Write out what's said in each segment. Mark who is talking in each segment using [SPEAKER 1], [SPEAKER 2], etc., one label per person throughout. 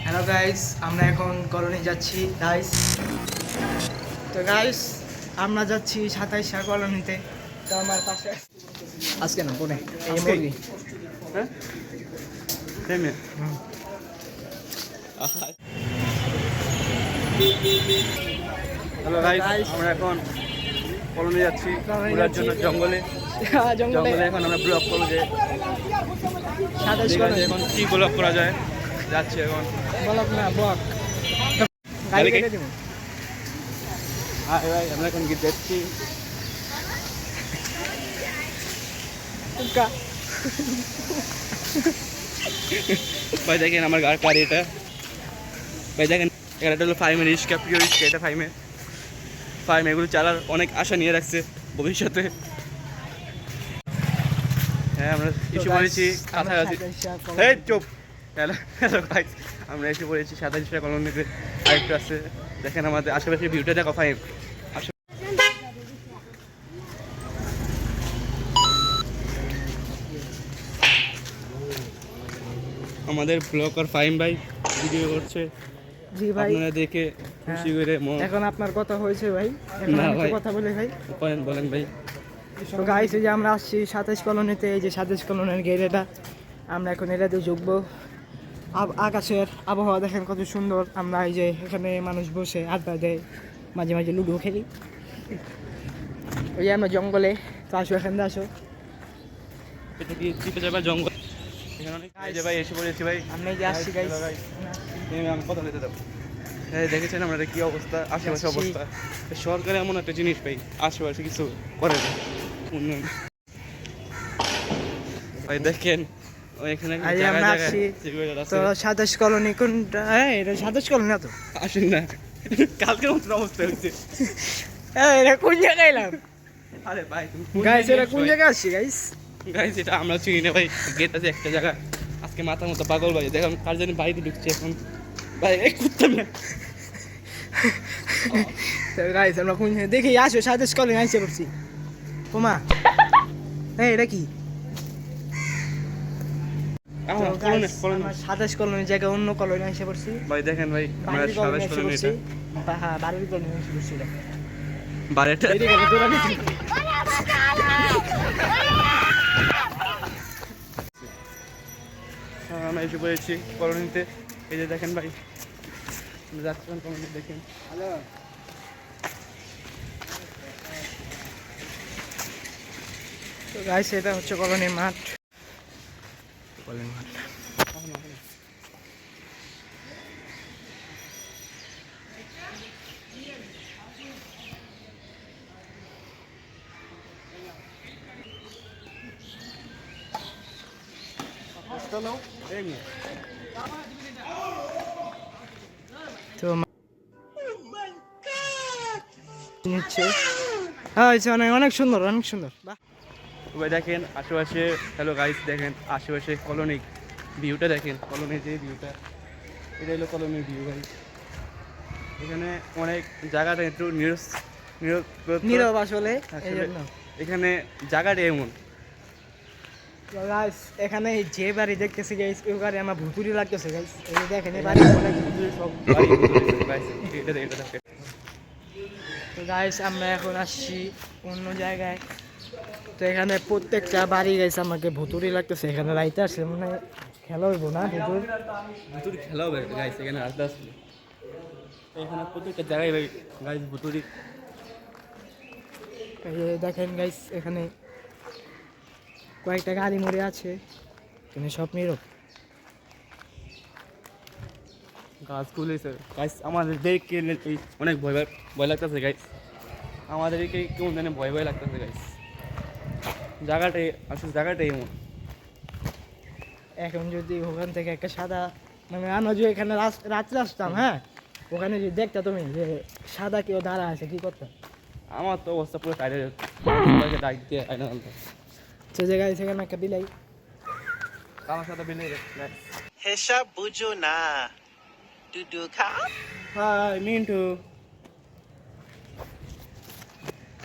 [SPEAKER 1] Hello guys, আমরা এখন colony যাচ্ছি গাইস। তো গাইস আমরা যাচ্ছি 27 কলোনিতে। তো আমার পাশে আজকে না পরে এই মুরগি।
[SPEAKER 2] হ্যাঁ তেমনি হ্যালো গাইস, আমরা এখন কলোনি যাচ্ছি ঘোরার জন্য জঙ্গলে।
[SPEAKER 1] জঙ্গলে
[SPEAKER 2] এখন আমরা ব্লগ করবো যে
[SPEAKER 1] 27 কলোনি
[SPEAKER 2] এখন কি ব্লগ করা যায়। যাচ্ছি এখন
[SPEAKER 1] বলক না বক গাড়ি কেটে দিব।
[SPEAKER 2] ভাই আমরা এখন গিয়ে যাচ্ছি। ভাই দেখেন আমার গাড়ি এটা। ভাই দেখেন এটা হলো ফাইমের রিক্সা, প্রিয় রিক্সা। এটা ফাইম এগুলো চালার অনেক আশা নিয়ে রাখছে ভবিষ্যতে। হ্যাঁ আমরা এসে পড়েছি কাছাকাছি। এই চুপ। হ্যালো হ্যালো গাইস, আমরা এসে পড়েছি 27 কলোনিতে। আরেকটু আছে, দেখেন আমাদের আশেপাশে ভিউটা দেখো। ফাইম আমাদের ব্লগার ফাইম ভাই ভিডিও করছে।
[SPEAKER 1] জি ভাই,
[SPEAKER 2] আপনারা দেখে খুশি করে
[SPEAKER 1] এখন আপনার কথা হয়েছে ভাই। এখন
[SPEAKER 2] না
[SPEAKER 1] আমি
[SPEAKER 2] ভাই।
[SPEAKER 1] কথা বলি ভাই।
[SPEAKER 2] বলেন ভাই।
[SPEAKER 1] তো গাইস এই যে আমরা আসছি 27 কলোনিতে। এই যে 27 কলোনির গেট এটা। আমরা এখন এটাতে ঢুকবো। আকাশের আবহাওয়া দেখেন কত সুন্দর। আমরা এই যে এখানে মানুষ বসে আড্ডা দেয়, মাঝে মাঝে লুডো খেলি। ওই যে আমরা জঙ্গলে। তো আসো, এখানে আসো।
[SPEAKER 2] এটা কি চিপে যাবে জঙ্গল? এখানে অনেক এই যে ভাই এসে পড়েছি ভাই।
[SPEAKER 1] আমরা এই যে আসছি গাইস।
[SPEAKER 2] আমি কথা দিতে দেবো। হ্যাঁ দেখেছেন আমরা কি অবস্থা, আশেপাশে
[SPEAKER 1] আসছি।
[SPEAKER 2] অবস্থা। সরকার এমন একটা জিনিস ভাই, আশেপাশে কিছু করে না উন্নয়ন। ভাই দেখেন এখানে
[SPEAKER 1] আজ আমরা আসছি তো 27 কলোনি। কোনটা? হ্যাঁ এটা 27 কলোনি না তো।
[SPEAKER 2] আসেন না, কালকের মতন অবস্থা হয়েছে।
[SPEAKER 1] এটা কোন জায়গায় এলাম
[SPEAKER 2] আরে ভাই
[SPEAKER 1] গাইস? এটা কোন জায়গায় আসছি গাইস?
[SPEAKER 2] গাইস এটা আমরা চিনি না ভাই। গেট আছে একটা জায়গা। আজকে মাথার মতো পাগল ভাই। দেখুন কার জানি বাড়িতে ঢুকছে এখন। ভাই এই কুত্তা না।
[SPEAKER 1] তো গাইস আমরা কোন দেখি আসো 27 কলোনি আইসে পড়ছি। ওমা এই এটা কি?
[SPEAKER 2] আমার
[SPEAKER 1] তো
[SPEAKER 2] কলোনি
[SPEAKER 1] guys, আমরা 27 কলোনির জায়গায় অন্য কলোনি আইসে পড়ছি।
[SPEAKER 2] ভাই দেখেন ভাই আমরা
[SPEAKER 1] বাড়ির কলোনি
[SPEAKER 2] 27
[SPEAKER 1] আইসে
[SPEAKER 2] কলোনি
[SPEAKER 1] পড়ছি।
[SPEAKER 2] এটা
[SPEAKER 1] হ্যাঁ বাড়ির কলোনি আইসে পড়ছি এটা।
[SPEAKER 2] বাড়িটা
[SPEAKER 1] এদিকে গেলে তোরা নিবি।
[SPEAKER 2] আমরা এসে পড়েছি কলোনিতে। এই যে দেখেন ভাই আমরা যাচ্ছিলাম কলোনি দেখেন।
[SPEAKER 1] হ্যালো তো গাইস এটা হচ্ছে কলোনি মাঠ। কলোনি মাঠ তো নিচ্ছে। হ্যাঁ অনেক অনেক সুন্দর, অনেক সুন্দর। বাহ
[SPEAKER 2] ভাই দেখেন আশেপাশে। হ্যালো গাইস দেখেন আশেপাশে কলোনি ভিউটা দেখেন। কলোনির যে ভিউটা, এটা হলো কলোনির ভিউ ভাই। এখানে অনেক জায়গাটা একটু
[SPEAKER 1] নীরব আসলে এই জন্য।
[SPEAKER 2] এখানে জায়গাটা এমন।
[SPEAKER 1] তো গাইস এখানে যে বাড়ি দেখতেছি গাইস, ওই বাড়ি আমার ভুতুরি লাগতেছে গাইস। এই যে দেখেন এই বাড়ি অনেক ভুতুরি সব।
[SPEAKER 2] এটা দেখেন।
[SPEAKER 1] তো গাইস আমরা এখন আসছি অন্য জায়গায়। তো এখানে প্রত্যেকটা বাড়ি গাইস আমাকে ভুতুরি লাগতেছে। এখানে রাইতে আসলে মানে খেলা হইব না ভুতুর।
[SPEAKER 2] ভুতুরি খেলা হবে গাইস এখানে আসতে আসলে। এখানে প্রত্যেকটা জায়গায় ভাই গাইস ভুতুরি।
[SPEAKER 1] এই যে দেখেন গাইস এখানে কয়েকটা গাড়ি মরে আছে। এখানে সব নীরব।
[SPEAKER 2] গাছগুলো গাইস আমাদের দেখে অনেক ভয় লাগতেছে গাইস। আমাদেরকে কেমন জানে ভয় লাগতেছে গাইস। জায়গাটাই আসলে জায়গাটাই এমন।
[SPEAKER 1] এখন যদি ওখান থেকে একটা সাদা মানে আমরা যে এখানে রাত্রে আসতাম, হ্যাঁ ওখানে যদি দেখতা তুমি যে সাদা কেউ দাঁড়া আছে কি করতাম?
[SPEAKER 2] আমার তো অবস্থা পুরো টাইটের ডাক দিয়ে আইনা আনতো।
[SPEAKER 1] সে জায়গায় সেখানে একটা বিলাই।
[SPEAKER 2] আমার সাথে বিলে
[SPEAKER 3] হেসা বুঝো না টুটু খাও।
[SPEAKER 2] হাই মিন্টু।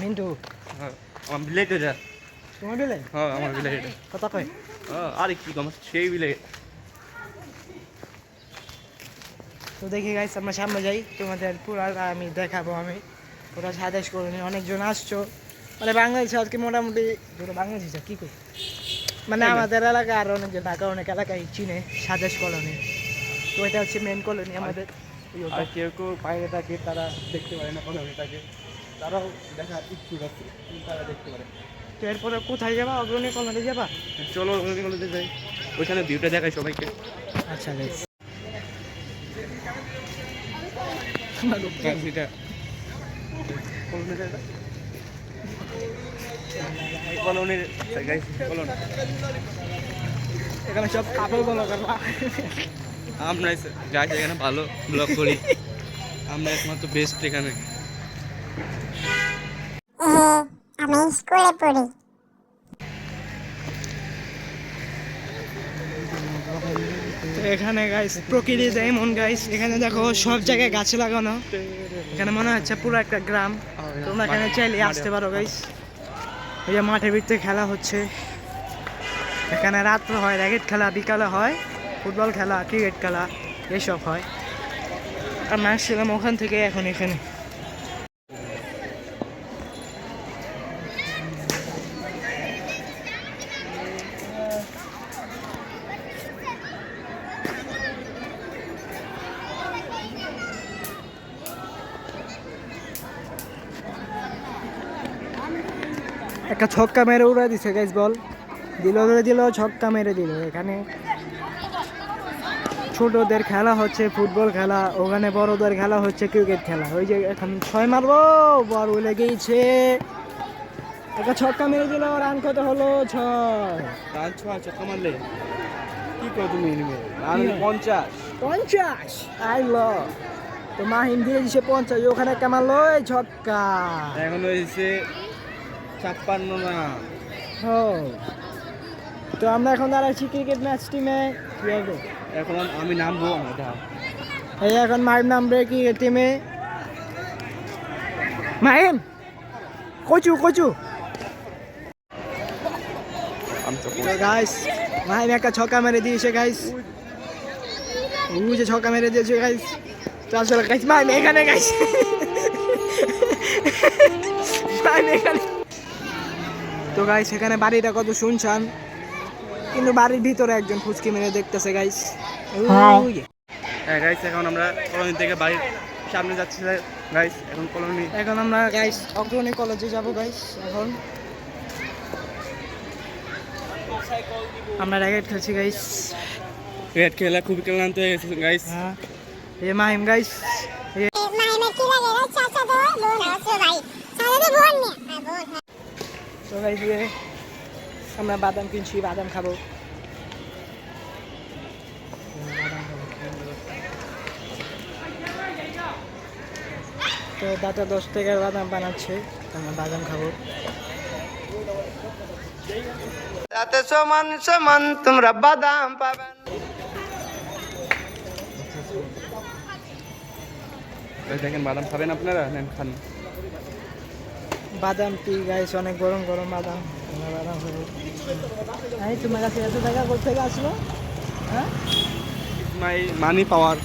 [SPEAKER 1] মিন্টু
[SPEAKER 2] হ্যাঁ আমার বিলেটে যা।
[SPEAKER 1] তোমার বিলাই?
[SPEAKER 2] হ্যাঁ আমার বিলেট।
[SPEAKER 1] কথা কয়?
[SPEAKER 2] আরে কি কম সেই বিলেট।
[SPEAKER 1] তো দেখি গাইস আমরা সামনে যাই, তোমাদের পুরা আমি দেখাবো। আমি পুরা সাদেশ কলোনি অনেকজন আসছো, মানে বাংলাদেশে আজকে মোটামুটি ধরো বাংলাদেশি কি করি, মানে আমাদের এলাকা আর অনেকজন ঢাকা অনেক এলাকায় চিনে সাদেশ কলোনি। তো এটা হচ্ছে মেন কলোনি আমাদের।
[SPEAKER 2] আর কেউ কেউ বাইরে থাকে, তারা দেখতে পারে না কলোনিটাকে, তারাও দেখার ইচ্ছুক আছে, তারা দেখতে পারে।
[SPEAKER 1] তো এরপরে কোথায় যাবা? অগ্রণী কলোনি যাবা?
[SPEAKER 2] চলো অগ্রণী কলোনিতে যাই, ওইখানে ভিউটা দেখাই সবাইকে।
[SPEAKER 1] আচ্ছা গাইস
[SPEAKER 2] এটা কলোনির গাইস, কলোনি
[SPEAKER 1] এখানে সব কাপড় বলো করবা।
[SPEAKER 2] আমরা গাইস এখানে ভালো ব্লগ করি, আমরা একমাত্র বেস্ট এখানে।
[SPEAKER 4] আমি স্কুলে পড়ি।
[SPEAKER 1] তো এখানে গাইস প্রকৃতি এমন গাইস, এখানে দেখো সব জায়গায় গাছ লাগানো, এখানে মনে হচ্ছে পুরো একটা গ্রাম। তোমরা এখানে চাইলে আসতে পারো গাইস। এই যে মাঠের ভিতরে খেলা হচ্ছে, এখানে রাত্রে হয় র্যাকেট খেলা, বিকালে হয় ফুটবল খেলা, ক্রিকেট খেলা, এসব হয়। আমরা আসছিলাম ওখান থেকে এখন এখানে। একটা ছক্কা মেরে উড়ে দিছে গাইস, বল দিল ছক্কা মেরে দিল। এখানে ছোটদের খেলা হচ্ছে ফুটবল খেলা, ওখানে বড়দের খেলা হচ্ছে ক্রিকেট খেলা। ওই যে এখন 6 মারবো, বড় লেগেছে, একটা ছক্কা মেরে দিল, রান কত হলো? 6
[SPEAKER 2] রান 6 ছক্কা মারলে কি করো তুমি? রান 50
[SPEAKER 1] আইল। তো মাহিম দিয়ে দিছে 50, ওখানে একটা মারলো ছক্কা।
[SPEAKER 2] এখন হয়েছে 56 না।
[SPEAKER 1] ও তো আমরা এখন দাঁড়াচ্ছি ক্রিকেট ম্যাচ টিমে। কি হবে
[SPEAKER 2] এখন আমি নামবো, এটা
[SPEAKER 1] এই এখন মাহিম নামবে ক্রিকেট টিমে। মাহিম কচু গাইস, মাহিম একটা ছক্কা মেরে দিয়েছে গাইস, যে ছক্কা মেরে দিয়েছে গাইস। তো আসলে গাইস মাহিম এখানে গাইস, মাহিম এখানে। তো গাইস এখানে বাড়িটা কত শুনছান, কিন্তু বাড়ির ভিতরে একজন ফুচকি মেরে দেখতেছে গাইস।
[SPEAKER 2] হ্যাঁ গাইস, এখন আমরা কলোনি থেকে বাড়ির সামনে যাচ্ছি গাইস। এখন
[SPEAKER 1] আমরা গাইস অগ্রণী কলেজে যাব গাইস। এখন আমরা র্যাকেট খেলছি গাইস।
[SPEAKER 2] ক্রিকেট খেলা খুবই ক্লান্ত হয়ে গেছে গাইস।
[SPEAKER 1] হ্যাঁ এই মাহিম গাইস,
[SPEAKER 4] মাইমা কি লাগে রে? চাচা তো বোন আছে ভাই, চাচা তো বোন না বোন।
[SPEAKER 1] তো গাইস আমরা বাদাম কিনছি, বাদাম খাবো। তো দাদা 10 টাকার বাদাম বানাচ্ছে, আমরা বাদাম খাবো।
[SPEAKER 3] তাতে সমান তোমরা বাদাম পাবেন।
[SPEAKER 2] দেখেন বাদাম খাবেন আপনারা, নেন খান।
[SPEAKER 1] বাদাম কি গাইস, অনেক গরম গরম বাদাম, আমরা বাদাম খাবো। এই তোমার কাছে এত টাকা কোথেকে আসলো? হ্যাঁ
[SPEAKER 2] মাই মানি পাওয়ার।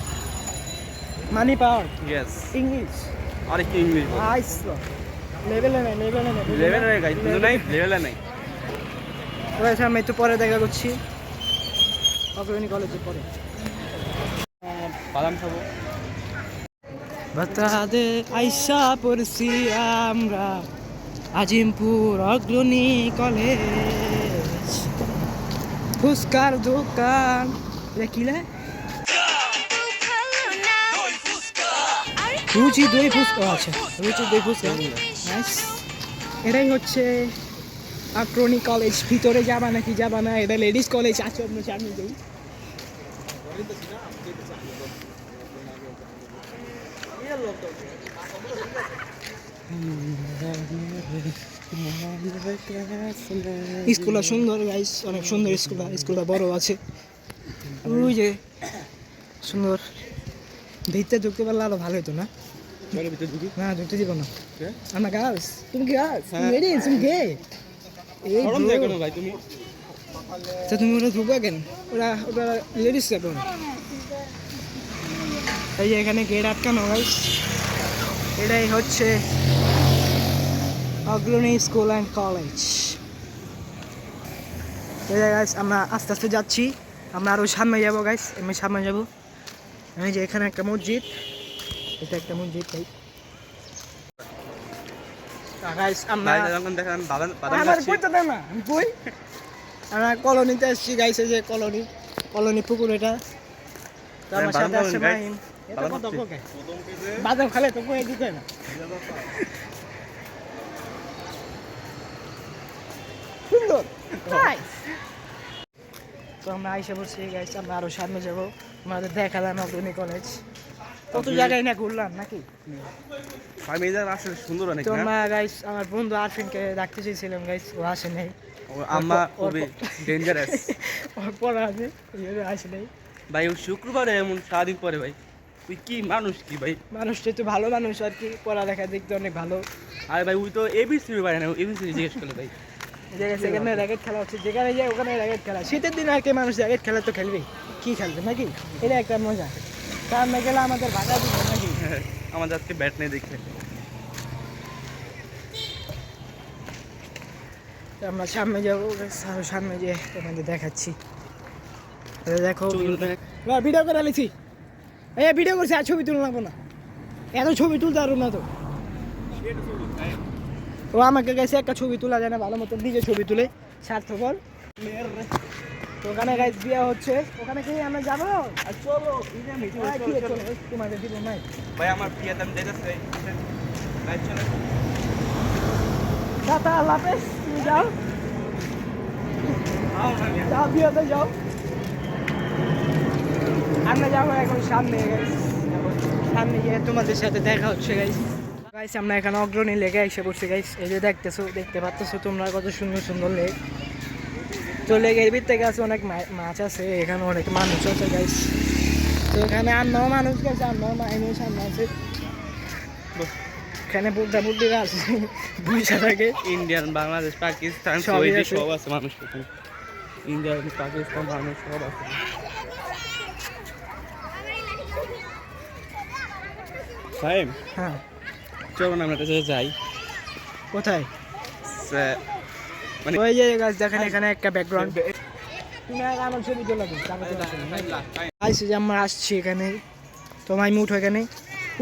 [SPEAKER 1] মানি পাওয়ার
[SPEAKER 2] ইয়েস,
[SPEAKER 1] ইংলিশ
[SPEAKER 2] আর কি ইংলিশ
[SPEAKER 1] আইসলো লেভেলে নাই,
[SPEAKER 2] লেভেল রে গাইস, বুঝো নাই, লেভেলে নাই।
[SPEAKER 1] তো গাইস আমি একটু পরে দেখা করছি অগ্রণী কলেজে পরে।
[SPEAKER 2] বাদাম খাবো।
[SPEAKER 1] বাতাদে আইসা পড়ছি আমরা আজিমপুর অগ্রণী কলেজ। ফুচকার দোকান দেখিলে রুচি দই ফুচকা আছে, রুচি দই ফুচকা নাইস। এটাই হচ্ছে অগ্রণী কলেজ। ভিতরে যাবা নাকি যাবা না? এটা লেডিস কলেজ আছে, অন্য সামনে যাই। স্কুলটা সুন্দর গাইস, অনেক সুন্দর স্কুলটা বড় আছে। ওই যে সুন্দর, ভিতরে ঢুকতে পারলে আরো ভালো হতো না? না ঢুকতে দিব না আমরা গার্লস। তুমি গার্লস, তুমি গে।
[SPEAKER 2] ভাই তুমি
[SPEAKER 1] তুমি ওরা ঢুকবা কেন? ওরা লেডিস কেন? এই যে এখানে গেট আটকানো গাইস, এটাই হচ্ছে অগ্রণী স্কুল অ্যান্ড কলেজ। গাইস আমরা আস্তে আস্তে যাচ্ছি, আমরা আরও সামনে যাবো গাইস, এমনি সামনে যাবো। এই যে এখানে একটা মসজিদ, এটা একটা মসজিদ গাইস। গাইস আমরা
[SPEAKER 2] যখন দেখেন বাদাম
[SPEAKER 1] আমার
[SPEAKER 2] খাচ্ছি।
[SPEAKER 1] কইতে দেন না, আমি কই আমরা কলোনিতে এসেছি গাইস, এই যে কলোনি পুকুর এটা। তো আমার
[SPEAKER 2] বাদাম
[SPEAKER 1] সাথে আছে
[SPEAKER 2] খাবেন, guys?
[SPEAKER 1] মাহিম। এটা
[SPEAKER 2] বাদাম
[SPEAKER 1] কত
[SPEAKER 2] খাচ্ছি।
[SPEAKER 1] কোকে বাদাম খালে তো কই দিতে না। সুন্দর নাইস। তো আমরা আইসা বলছি গাইস, আমরা আরো সামনে যাবো, আমাদের দেখালাম অগ্রণী কলেজ। কত জায়গায় না ঘুরলাম নাকি।
[SPEAKER 2] আমি এই জায়গা আসলে সুন্দর অনেক
[SPEAKER 1] তো
[SPEAKER 2] না?
[SPEAKER 1] আমরা গাইস আমার বন্ধু আরফিনকে ডাকতে চেয়েছিলাম গাইস, ও আসে নাই।
[SPEAKER 2] আম্মা খুবই ডেঞ্জারাস
[SPEAKER 1] ওর পড়া আছে, ওই জন্য আসে নাই।
[SPEAKER 2] ভাই। ও শুক্রবারে এমন সারাদিন পরে ভাই, তুই কি মানুষ কি ভাই?
[SPEAKER 1] মানুষটা একটু ভালো মানুষ আর কি, পড়ালেখা দেখতে অনেক ভালো।
[SPEAKER 2] আরে ভাই ওই তো এবিসি পারে না, এবিসি জিজ্ঞেস করলে ভাই।
[SPEAKER 1] সেখানে র্যাকেট খেলা হচ্ছে, যেখানে যায় ওখানে র্যাকেট খেলা। শীতের দিনে আর কি মানুষ র্যাকেট খেলা তো খেলবেই, কি খেলবে নাকি, এটা একটা মজা। তার না গেলে আমাদের ভাগা দিবে নাকি।
[SPEAKER 2] আমাদের আজকে ব্যাট নেই দেখে।
[SPEAKER 1] তো আমরা সামনে যাবো, আরো সামনে যেয়ে তোমাদের দেখাচ্ছি। এই দেখো ভিডিও করে আলিছি, এই ভিডিও করছি, আর ছবি তুলে লাগবো না, এত ছবি তুলতে পারবো না তো। ও আমাকে গেছে একটা ছবি তোলা যায় না ভালো মতো, নিজে ছবি তুলে স্বার্থপর। তো ওখানে গাইস বিয়ে হচ্ছে, ওখানে কি আমরা যাবো?
[SPEAKER 2] আর চলো
[SPEAKER 1] হ্যাঁ, কি চলো, তোমাদের দিব নাই।
[SPEAKER 2] ভাই আমার বিয়ে দাম দেখেছে ভাই, চলো
[SPEAKER 1] টাটা, আল্লাহ হাফেজ, তুমি যাও যাও, বিয়েতে যাও। আমরা যাবো এখন সামনে গাইস, সামনে গিয়ে তোমাদের সাথে দেখা হচ্ছে গাইস। গাইস আমরা এখানে অগ্রণী লেগে এসে পড়ছি গাইস, এই যে দেখতে পাচ্তেছো তোমরা কত সুন্দর সুন্দর লেক। তো লেগের ভিতরে আছে অনেক মাছ আছে, এখানে অনেক মানুষ আছে গাইস। তো এখানে আন্নাও মানুষ গেছে, আন্নাও মাইনও সামনে আছে, এখানে বুদ্ধা আছে বুঝা থাকে।
[SPEAKER 2] ইন্ডিয়ান, বাংলাদেশ, পাকিস্তান
[SPEAKER 1] সবই
[SPEAKER 2] সৌদি
[SPEAKER 1] আছে।
[SPEAKER 2] সব আছে মানুষ এখানে। ইন্ডিয়ান, পাকিস্তান, বাংলাদেশ সব আছে। সাহেব
[SPEAKER 1] হ্যাঁ,
[SPEAKER 2] চলো না আমরা একটা জায়গায় যাই।
[SPEAKER 1] কোথায়?
[SPEAKER 2] মানে
[SPEAKER 1] ওই যে গাছ দেখেন, এখানে একটা ব্যাকগ্রাউন্ড। তুমি আর আমার ছবি তোলা দিন, আইসি যে আমরা আসছি এখানে। তো আমি উঠো এখানে।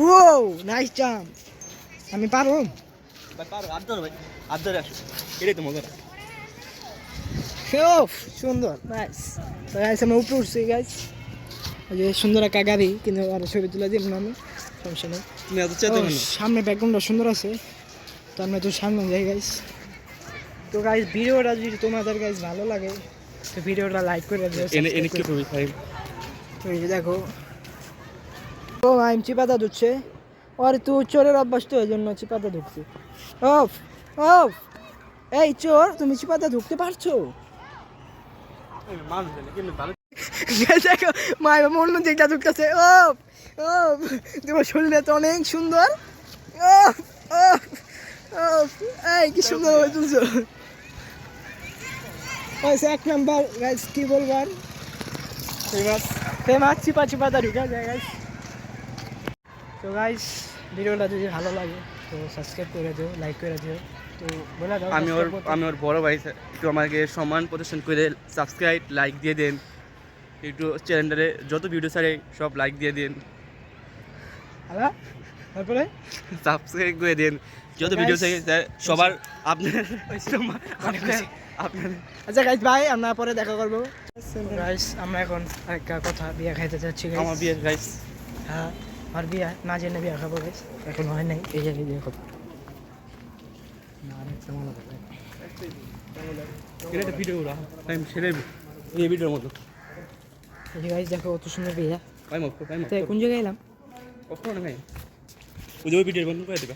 [SPEAKER 1] ও নাইস জাম্প, আমি পারবো।
[SPEAKER 2] এটাই তো মজা।
[SPEAKER 1] সুন্দর নাইস। তো গাইস আমরা উপরে উঠছি গাইস, ওই যে সুন্দর একটা গাড়ি, কিন্তু আর ছবি তুলে দিব না আমি, সমস্যা নেই।
[SPEAKER 2] তুমি এত চেতে
[SPEAKER 1] ও, সামনে ব্যাকগ্রাউন্ডটা সুন্দর আছে, তো আমরা তো সামনে যাই গাইস। তো গাইস ভিডিওটা যদি তোমাদের গাইস ভালো লাগে তো ভিডিওটা লাইক করে দিও,
[SPEAKER 2] এনে কি করবি সাহেব?
[SPEAKER 1] তো এই যে দেখো, ও আমি চিপাতা ধুচ্ছে, আর তুই চোরের অভ্যাস তো, এই জন্য চিপাতা ঢুকছি। অফ অফ, এই চোর, তুমি চিপাতা ঢুকতে পারছো?
[SPEAKER 2] মানুষ কিন্তু ভালো।
[SPEAKER 1] দেখো মায়ের অন্য দিকটা ঢুকতেছে। অফ অফ, তোমার শরীরে তো অনেক সুন্দর। অফ অফ অফ, এই কি সুন্দর হয়ে তুলছো। এক নাম্বার গাইস, কি বলবার, ফেমাস চিপাতা ঢুকা যায় গাইস। তো গাইস ভিডিওটা যদি ভালো লাগে তো সাবস্ক্রাইব করে দিও, লাইক করে দিও। তো বলে দাও,
[SPEAKER 2] আমি ওর বড় ভাই, একটু আমাকে সম্মান প্রদর্শন করে সাবস্ক্রাইব লাইক দিয়ে দেন। একটু চ্যানেলে যত ভিডিও ছাড়ে সব লাইক দিয়ে দেন,
[SPEAKER 1] হ্যালো, তারপরে
[SPEAKER 2] সাবস্ক্রাইব করে দেন। যত ভিডিও ছাড়ে সবার আপনার আপনার।
[SPEAKER 1] আচ্ছা গাইস ভাই, আমরা পরে দেখা করবো গাইস। আমরা এখন একটা কথা, বিয়ে খাইতে যাচ্ছি guys।
[SPEAKER 2] আমার বিয়ে গাইস,
[SPEAKER 1] হ্যাঁ আর বিয়ে না জেনে বিয়ে খাবো গাইস, এখন হয় নাই, এই জায়গায় বিয়ে খাবো।
[SPEAKER 2] এটা একটা ভিডিও টাইম ছেড়ে এই ভিডিওর মতো।
[SPEAKER 1] এই যে গাইস দেখো কত সুন্দর বিয়ে।
[SPEAKER 2] টাইম অফ
[SPEAKER 1] তো কোন জায়গায় এলাম?
[SPEAKER 2] অফ করো না ভাই, ওই ভিডিওর বন্ধ করে দেবে।